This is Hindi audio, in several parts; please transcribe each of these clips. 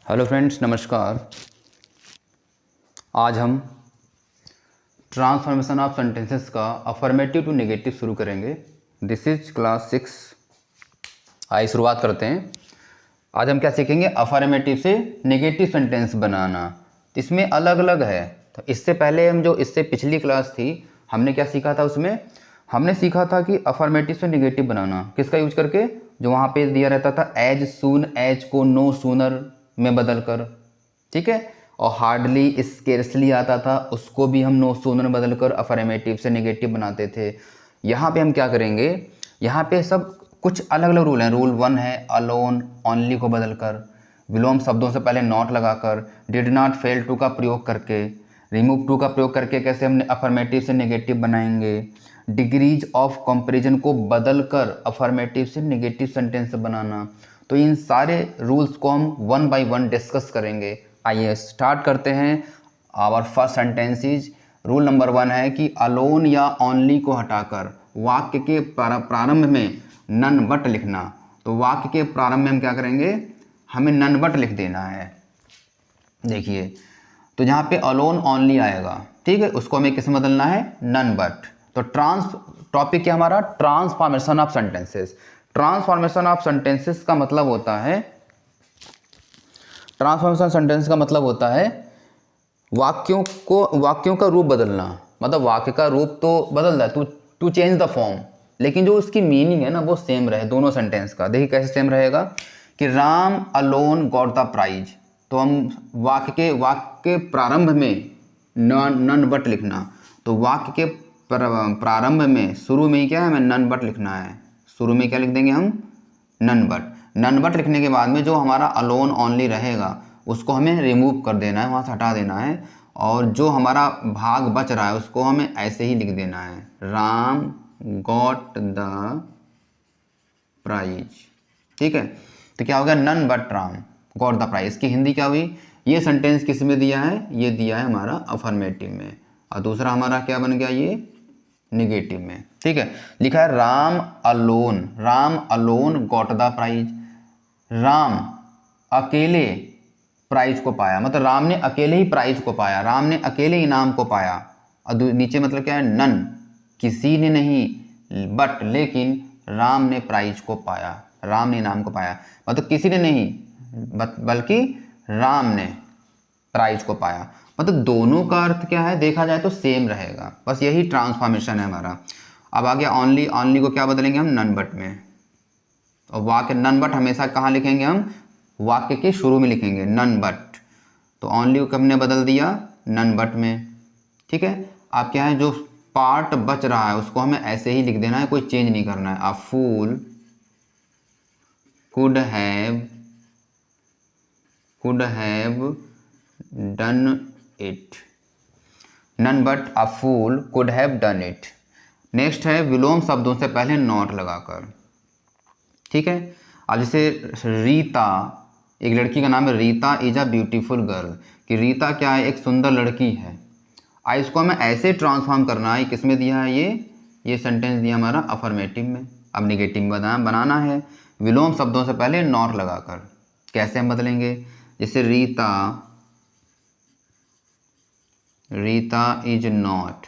हेलो फ्रेंड्स, नमस्कार। आज हम ट्रांसफॉर्मेशन ऑफ सेंटेंसेस का अफर्मेटिव टू नेगेटिव शुरू करेंगे। This is class 6। आइए शुरुआत करते हैं। आज हम क्या सीखेंगे? अफर्मेटिव से नेगेटिव सेंटेंस बनाना। इसमें अलग अलग है। तो इससे पहले हम जो इससे पिछली क्लास थी हमने क्या सीखा था? उसमें हमने सीखा था कि अफर्मेटिव से नेगेटिव बनाना किसका यूज करके, जो वहाँ पे दिया रहता था एज सून एज को नो सूनर में बदल कर, ठीक है। और हार्डली स्केर्सली आता था, उसको भी हम नो सूनर बदल कर अफर्मेटिव से नेगेटिव बनाते थे। यहाँ पे हम क्या करेंगे? यहाँ पे सब कुछ अलग अलग रूल हैं। रूल 1 है अलोन ओनली को बदल कर, विलोम शब्दों से पहले नॉट लगाकर, डिड नॉट फेल टू का प्रयोग करके, रिमूव टू का प्रयोग करके कैसे हमने अफर्मेटिव से नेगेटिव बनाएंगे, डिग्रीज ऑफ कंपैरिजन को बदल कर अफर्मेटिव से नेगेटिव सेंटेंस बनाना। तो इन सारे रूल्स को हम 1 बाय 1 डिस्कस करेंगे। आइए स्टार्ट करते हैं। Our first sentence is, rule number 1 है कि अलोन या ओनली को हटाकर वाक्य के प्रारंभ में नन बट लिखना। तो वाक्य के प्रारंभ में हम क्या करेंगे? हमें नन बट लिख देना है। देखिए, तो यहाँ पे अलोन ओनली आएगा, ठीक है, उसको हमें किस में बदलना है? None but. तो टॉपिक क्या हमारा? Transformation of sentences. Transformation of sentences का मतलब होता है, ट्रांसफॉर्मेशन सेंटेंस का मतलब होता है वाक्यों का रूप बदलना। मतलब वाक्य का रूप तो बदल रहा है, टू चेंज द फॉर्म, लेकिन जो उसकी मीनिंग है ना वो सेम रहे दोनों सेंटेंस का। देखिए कैसे सेम रहेगा कि Ram alone got the prize. तो हम वाक्य के प्रारंभ में नन बट लिखना। तो वाक्य के प्रारंभ में, शुरू में ही क्या है? हमें नन बट लिखना है। शुरू में क्या लिख देंगे हम? None but. नन बट लिखने के बाद में जो हमारा अलोन ओनली रहेगा उसको हमें रिमूव कर देना है, वहाँ से हटा देना है। और जो हमारा भाग बच रहा है उसको हमें ऐसे ही लिख देना है, राम गॉट द प्राइज, ठीक है। तो क्या हो गया? None but Ram got the prize. इसकी हिंदी क्या हुई? ये सेंटेंस किस में दिया है? ये दिया है हमारा अफर्मेटिव में, और दूसरा हमारा क्या बन गया? ये निगेटिव में, ठीक है। लिखा है Ram alone got the prize. Ram अकेले प्राइज को पाया, मतलब राम ने अकेले ही प्राइज को पाया, राम ने अकेले इनाम को पाया। और नीचे मतलब क्या है? नन, किसी ने नहीं, बट लेकिन राम ने प्राइज को पाया, राम ने इनाम को पाया। मतलब किसी ने नहीं बल्कि राम ने प्राइज को पाया। मतलब दोनों का अर्थ क्या है देखा जाए तो सेम रहेगा, बस यही ट्रांसफॉर्मेशन है हमारा। अब आ गया ओनली को क्या बदलेंगे हम? नन बट में। और वाक्य नन बट हमेशा कहाँ लिखेंगे हम? वाक्य के शुरू में लिखेंगे, नन बट। तो ओनली को हमने बदल दिया नन बट में, ठीक है। अब क्या है? जो पार्ट बच रहा है उसको हमें ऐसे ही लिख देना है, कोई चेंज नहीं करना है। A fool could have done it. None but a fool could have done it. Next है विलोम शब्दों से पहले नॉट लगाकर, ठीक है। अब जैसे रीता, एक लड़की का नाम है Rita is a beautiful girl, कि रीता क्या है? एक सुंदर लड़की है। आई इसको हमें ऐसे ट्रांसफॉर्म करना है, किस में दिया है? ये सेंटेंस दिया हमारा अफर्मेटिव में। अब निगेटिव में बनाना है विलोम शब्दों से पहले नॉट लगाकर। कैसे हम बदलेंगे? जैसे रीता इज नॉट।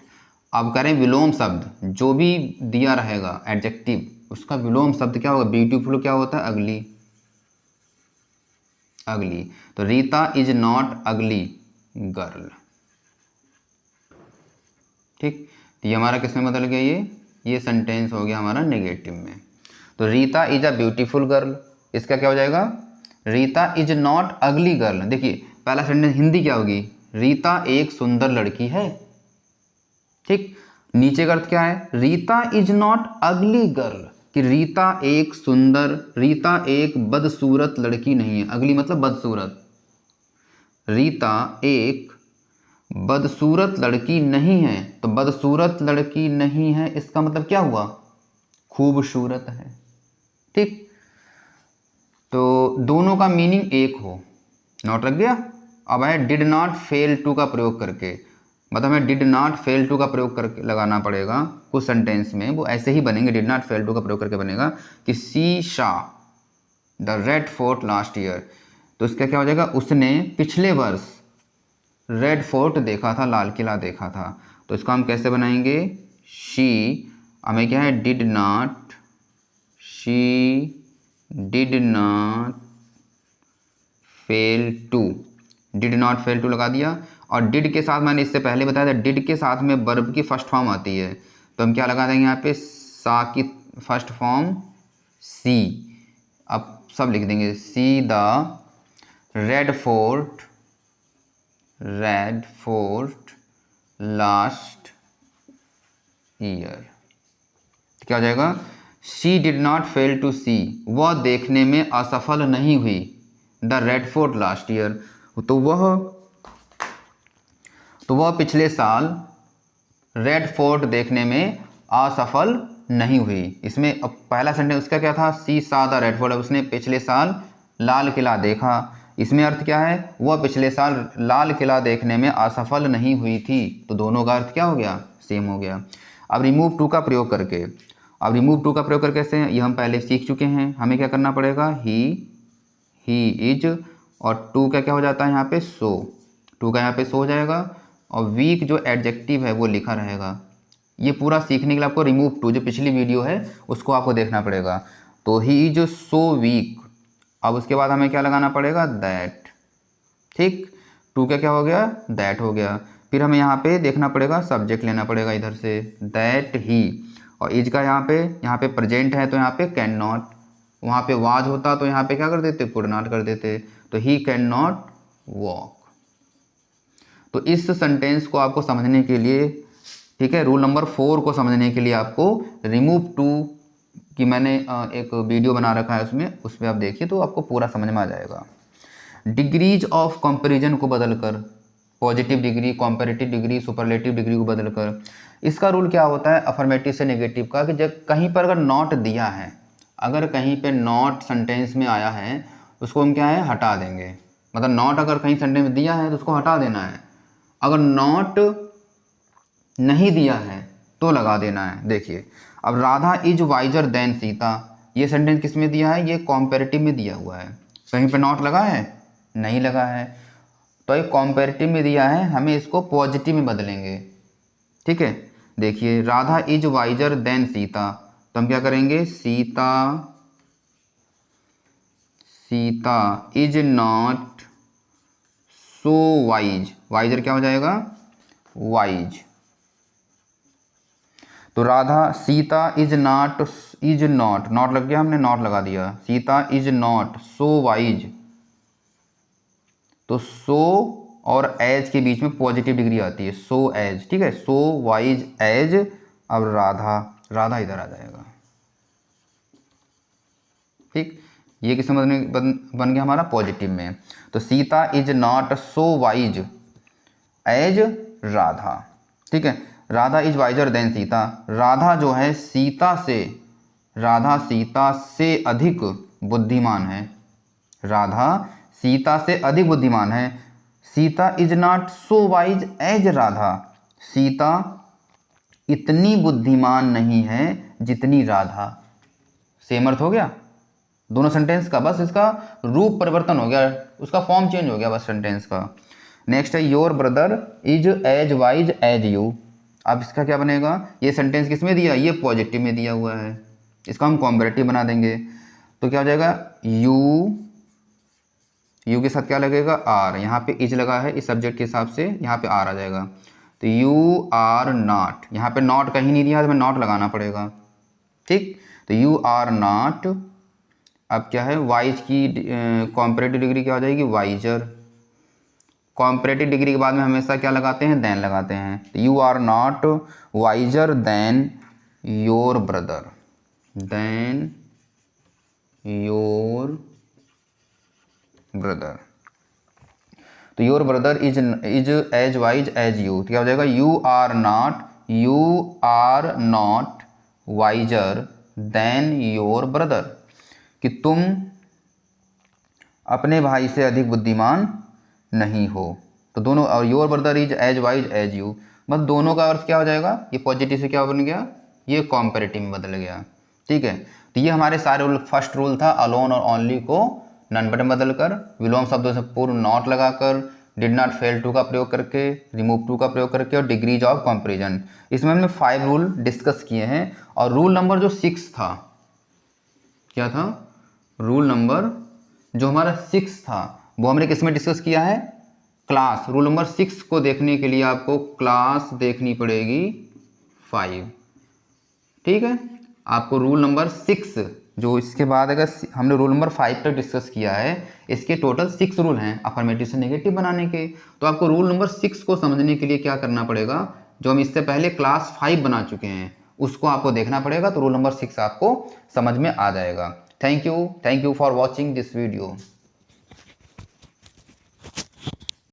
अब करें विलोम शब्द, जो भी दिया रहेगा एडजेक्टिव उसका विलोम शब्द क्या होगा? ब्यूटीफुल क्या होता है? अगली। तो रीता इज नॉट अगली गर्ल, ठीक। तो ये हमारा किस में बदल गया? ये सेंटेंस हो गया हमारा नेगेटिव में। तो Rita is a beautiful girl, इसका क्या हो जाएगा? रीता इज नॉट अगली गर्ल। देखिए पहला सेंटेंस हिंदी क्या होगी? रीता एक सुंदर लड़की है, ठीक। नीचे का अर्थ क्या है? रीता इज नॉट अगली गर्ल, कि रीता एक बदसूरत लड़की नहीं है। अगली मतलब बदसूरत। रीता एक बदसूरत लड़की नहीं है। तो बदसूरत लड़की नहीं है इसका मतलब क्या हुआ? खूबसूरत है, ठीक। तो दोनों का मीनिंग एक हो, नॉट रख दिया। अब है डिड नॉट फेल टू का प्रयोग करके, मतलब हमें डिड नॉट फेल टू का प्रयोग करके लगाना पड़ेगा कुछ सेंटेंस में, वो ऐसे ही बनेंगे। डिड नॉट फेल टू का प्रयोग करके बनेगा कि she saw the red fort last year, तो इसका क्या हो जाएगा, उसने पिछले वर्ष रेड फोर्ट देखा था, लाल किला देखा था। तो इसको हम कैसे बनाएंगे, शी, हमें क्या है, did not, she did not fail to, did not fail to लगा दिया। और डिड के साथ मैंने इससे पहले बताया था, डिड के साथ में वर्ब की फर्स्ट फॉर्म आती है, तो हम क्या लगा देंगे यहाँ पे, सा की फर्स्ट फॉर्म सी। अब सब लिख देंगे, see the red fort, red fort last year. क्या हो जाएगा, she did not fail to see, वह देखने में असफल नहीं हुई, the red fort last year, तो वह पिछले साल रेड फोर्ट देखने में असफल नहीं हुई। इसमें अब पहला सेंटेंस उसका क्या था, सी सा द रेड फोर्ट, उसने पिछले साल लाल किला देखा। इसमें अर्थ क्या है, वह पिछले साल लाल किला देखने में असफल नहीं हुई थी। तो दोनों का अर्थ क्या हो गया, सेम हो गया। अब रिमूव टू का प्रयोग करके, अब रिमूव टू का प्रयोग करके कैसे हैं, ये हम पहले सीख चुके हैं। हमें क्या करना पड़ेगा, ही इज, और टू का क्या हो जाता है यहाँ पे, सो, टू का यहाँ पे सो हो जाएगा, और वीक जो एडजेक्टिव है वो लिखा रहेगा। ये पूरा सीखने के लिए आपको रिमूव टू, जो पिछली वीडियो है उसको आपको देखना पड़ेगा। तो ही इज सो वीक, अब उसके बाद हमें क्या लगाना पड़ेगा, दैट, ठीक, टू का क्या हो गया, दैट हो गया। फिर हमें यहाँ पे देखना पड़ेगा, सब्जेक्ट लेना पड़ेगा इधर से, दैट ही, और इज का यहाँ पे प्रेजेंट है तो यहाँ पे कैन नॉट, वहाँ पे वाज होता तो यहाँ पे क्या कर देते, कुड नॉट कर देते, तो ही कैन नॉट वॉक। तो इस सेंटेंस को आपको समझने के लिए, ठीक है, रूल नंबर 4 को समझने के लिए आपको रिमूव टू की मैंने एक वीडियो बना रखा है, उस पर आप देखिए तो आपको पूरा समझ में आ जाएगा। डिग्रीज ऑफ कंपैरिजन को बदलकर, positive degree, comparative degree, superlative degree को बदलकर, इसका रूल क्या होता है अफर्मेटिव से नेगेटिव का, कि जब कहीं पर अगर नॉट दिया है, अगर कहीं पे नॉट सेंटेंस में आया है, उसको हम क्या है, हटा देंगे। मतलब नॉट अगर कहीं सेंटेंस में दिया है तो उसको हटा देना है, अगर नॉट नहीं दिया है तो लगा देना है। देखिए अब Radha is wiser than Sita, ये सेंटेंस किस में दिया है, ये कॉम्पेरेटिव में दिया हुआ है, कहीं पे नॉट लगा है, नहीं लगा है, तो ये कॉम्पेरेटिव में दिया है, हमें इसको पॉजिटिव में बदलेंगे। ठीक है, देखिए Radha is wiser than Sita, तो हम क्या करेंगे, Sita is not so wise, wiser क्या हो जाएगा, वाइज। तो Radha, Sita is not, not लग गया, हमने नॉट लगा दिया, Sita is not so wise, तो सो और एज के बीच में पॉजिटिव डिग्री आती है, सो एज, ठीक है, सो वाइज एज। अब राधा इधर आ जाएगा, ठीक, ये किस में बन गया हमारा, पॉजिटिव में। तो Sita is not so wise as Radha, ठीक है, Radha is wiser than Sita, Radha जो है सीता से अधिक बुद्धिमान है, राधा सीता से अधिक बुद्धिमान है। Sita is not so wise as Radha, Sita इतनी बुद्धिमान नहीं है जितनी राधा। सेम अर्थ हो गया दोनों सेंटेंस का, बस इसका रूप परिवर्तन हो गया, उसका फॉर्म चेंज हो गया बस सेंटेंस का। नेक्स्ट है your brother is as wise as you, अब इसका क्या बनेगा, ये सेंटेंस किस में दिया, ये पॉजिटिव में दिया हुआ है, इसका हम कॉम्पैरेटिव बना देंगे, तो क्या हो जाएगा, यू के साथ क्या लगेगा, आर, यहाँ पे इज लगा है, इस सब्जेक्ट के हिसाब से यहाँ पे आर आ जाएगा, तो यू आर नॉट, यहाँ पे नॉट कहीं नहीं दिया तो हमें नॉट लगाना पड़ेगा, ठीक, तो यू आर नॉट। अब क्या है, वाइज की कॉम्पैरेटिव डिग्री क्या हो जाएगी, वाइजर। कॉम्पैरेटिव डिग्री के बाद में हमेशा क्या लगाते हैं, देन लगाते हैं, तो you are not wiser than your brother, than your brother, तो your brother is as wise as you, क्या हो जाएगा, you are not wiser than your brother, कि तुम अपने भाई से अधिक बुद्धिमान नहीं हो। तो दोनों, और your brother is as wise as you, बस दोनों का अर्थ क्या हो जाएगा, ये पॉजिटिव से क्या बन गया, ये कॉम्पैरेटिव में बदल गया। ठीक है, तो ये हमारे सारे रूल, फर्स्ट रूल था अलोन और ओनली को नन बटन बदलकर, विलोम शब्दों से पूर्व नॉट लगाकर, डिड नॉट फेल टू का प्रयोग करके, रिमूव टू का प्रयोग करके और डिग्रीज ऑफ कंपैरिजन। इसमें हमने 5 रूल डिस्कस किए हैं और रूल नंबर जो 6 था, क्या था? रूल नंबर जो हमारा 6 था वो हमने किस में डिस्कस किया है? क्लास। रूल नंबर 6 को देखने के लिए आपको क्लास देखनी पड़ेगी 5, ठीक है। आपको रूल नंबर 6 जो इसके बाद अगर हमने रूल नंबर 5 तक डिस्कस किया है, इसके टोटल 6 रूल हैं अफर्मेटिव से नेगेटिव बनाने के। तो आपको रूल नंबर 6 को समझने के लिए क्या करना पड़ेगा? जो हम इससे पहले क्लास 5 बना चुके हैं उसको आपको देखना पड़ेगा, तो रूल नंबर 6 आपको समझ में आ जाएगा। Thank you for watching this video.